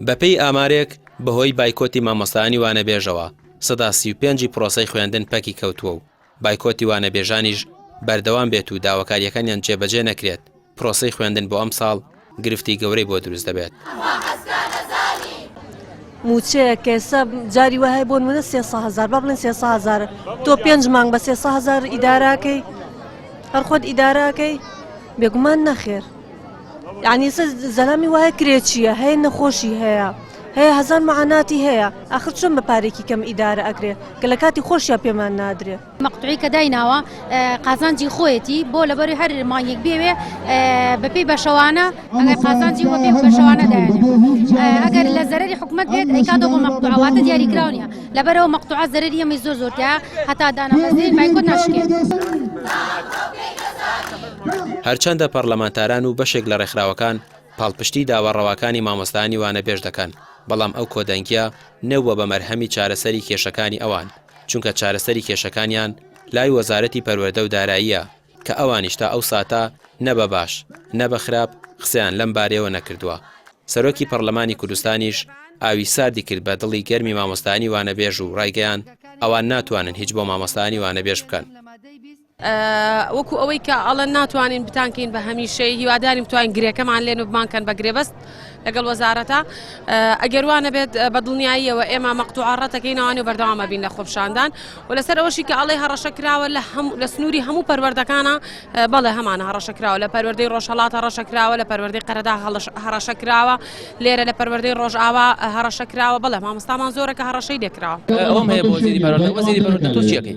بەپێی ئامارێک بەهۆی بایکۆتی مامۆستایانی وانەبێژەوە 35% پرۆسەی خوێندن پەکی کەوتووە و بایکۆتی وانەبێژانیش بەردەوام بێت و داواکاریەکانیان جێبەجێ نەکرێت پرۆسەی خوێندن بۆ ئەم ساڵ گرفتی گەورەی بۆ دروست دەبێت. موچەیە کێسە جاری وهەیە بۆ منە 300,000 با بڵێن 300,000 تۆ 5 مانگ بە 300,000 ئیداراکەی هەر خۆت ئیداراکەی بێگومان نەخێر. یعنی زەلامی وایە کرێچیە هەیە نەخۆشی هەیە هەیە هەزار مەعاناتی هەیە ئاخر چۆن بە پارێکی کەم ئیدارە ئەکرێ کە لە کاتی خۆشیە پێمان نادرێ. مەقطوعی کە دایناوە قازانجی خۆیەتی بۆ لەبەری هەر مانگێک بێوێ بەپێی بەشەوانە ئەگەر قازانجی وە پێ بەشەوانە دایانێ ئەگەر لە زەرری حکومەت بێت ئەیکاتۆ بۆ مەقطوعەواتە دیاریکراونیە لەبەرەوە مەقطوعە زەرری ئەمەی زۆر زۆرتەیە هەتا دانەبەزێ بایکۆت ناشکێت. هەرچەندە پەرلەمانتاران و بەشێک لە ڕێکخراوەکان پاڵپشتی داوەڕەوەکانی مامۆستایانی وانەبێژ دەکەن بەڵام ئەو کۆدەنگیە نەوە بە مەرهەمی چارەسەری کێشەکانی ئەوان چونکە چارەسەری کێشەکانیان لای وەزارەتی پەروەردە و داراییە کە ئەوانیش تا ئەو ساتە نەبە باش نەبە خراپ قسەیان لەم بارەیەوە نەکردووە. سەرۆکی پەرلەمانی کوردستانیش ئاوی ساردی کرد بە دڵی گەرمی مامۆستایانی وانەبێژ و ڕایگەیان ئەوان ناتوانن هیچ بۆ مامۆستایانی وانەبێژ بکەن. وەکو ئەوەی کە ئەڵەن ناتوانین بتانکەین بە هەمیشەی هیواداریم توانین گرێکەمان لێن و بمانکەن بە گرێبەست لەگەڵ وەزارەتە ئەگەر وانە بێت بە دڵنیاییەوە ئێمە مەقطوعە ڕەتەکەینەوەی و بەردەوامە بین لە خۆپشاندان و لەسەر ئەوەشی کە ئەڵێ هەڕەشەکراوە لە سنووری هەموو پەروەردەکانە بەڵێ هەمانە هەڕەشەکراوە لە پەروەردەی ڕۆژهەڵات هەڕەشەکراوە لە پەروەردەی قەرەدا هەڕەشەکراوە لێرە لە پەروەردەی ڕۆژئاوا هەڕەشەکراوە بەڵێ مامۆستامان زۆرە کە هەڕەشەی لێکراوە. ئەوم هەیە بۆ وەزیری پەروەردە وەزیری پەروەردە تۆ چی ئەەکەی؟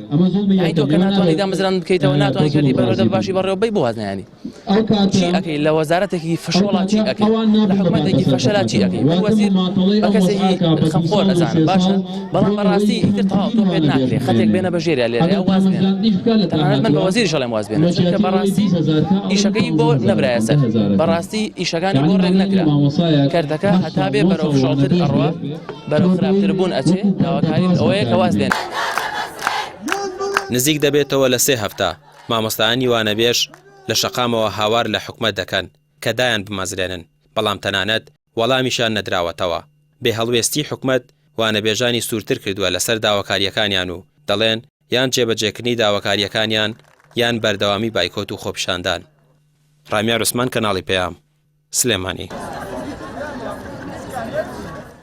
ئەی تۆ کە ناتوانانی دامەزران بکەیتەوە ناتوانانی کردی پەروەردە باشی بەڕێوە بەی بۆ وازنیانی چی ئەەکەی لە وەزارەتێکی فشۆڵا چی ئەەکەی لە حکوومەتێکی فەشەلا چی ئەەکەی وەزیر بە کەسێکی خەمخۆر ئەزانم باشە بەڵام بەڕاستی ئیتر تەواو تۆ پێت ناکرێ خەتێک بێنە بەژێریا لێرە واز بێنە تەنانەت من بە وەزیری شەڵێم واز بێنە چونکە بەڕاستی ئیشەکەی بۆ نەبرایە سەر بەڕاستی ئیشەکانی بۆ ڕێک نەکرا کەردەکە هەتا بێ بەرەو فشۆڵتر ئەڕوا بەرەو خراپتر بوون ئەچێ داواکاری ئەوەیە کە واز بێنە. نزیک دەبێتەوە لە 3 هەفتە مامۆستایانی وانەبێژ لە شەقامەوە هاوار لە حکومەت دەکەن کە دایان بمەزرێنن بەڵام تەنانەت وەڵامیشان نەدراوەتەوە. بێ هەڵوێستی حکومەت وانەبێژانی سوورتر کردووە لەسەر داواکاریەکانیان و دەڵێن یان جێبەجێکردنی داواکاریەکانیان یان بەردەوامی بایکۆت و خۆپیشاندان. ڕامیار عوسمان کەناڵی پێام سلێمانی.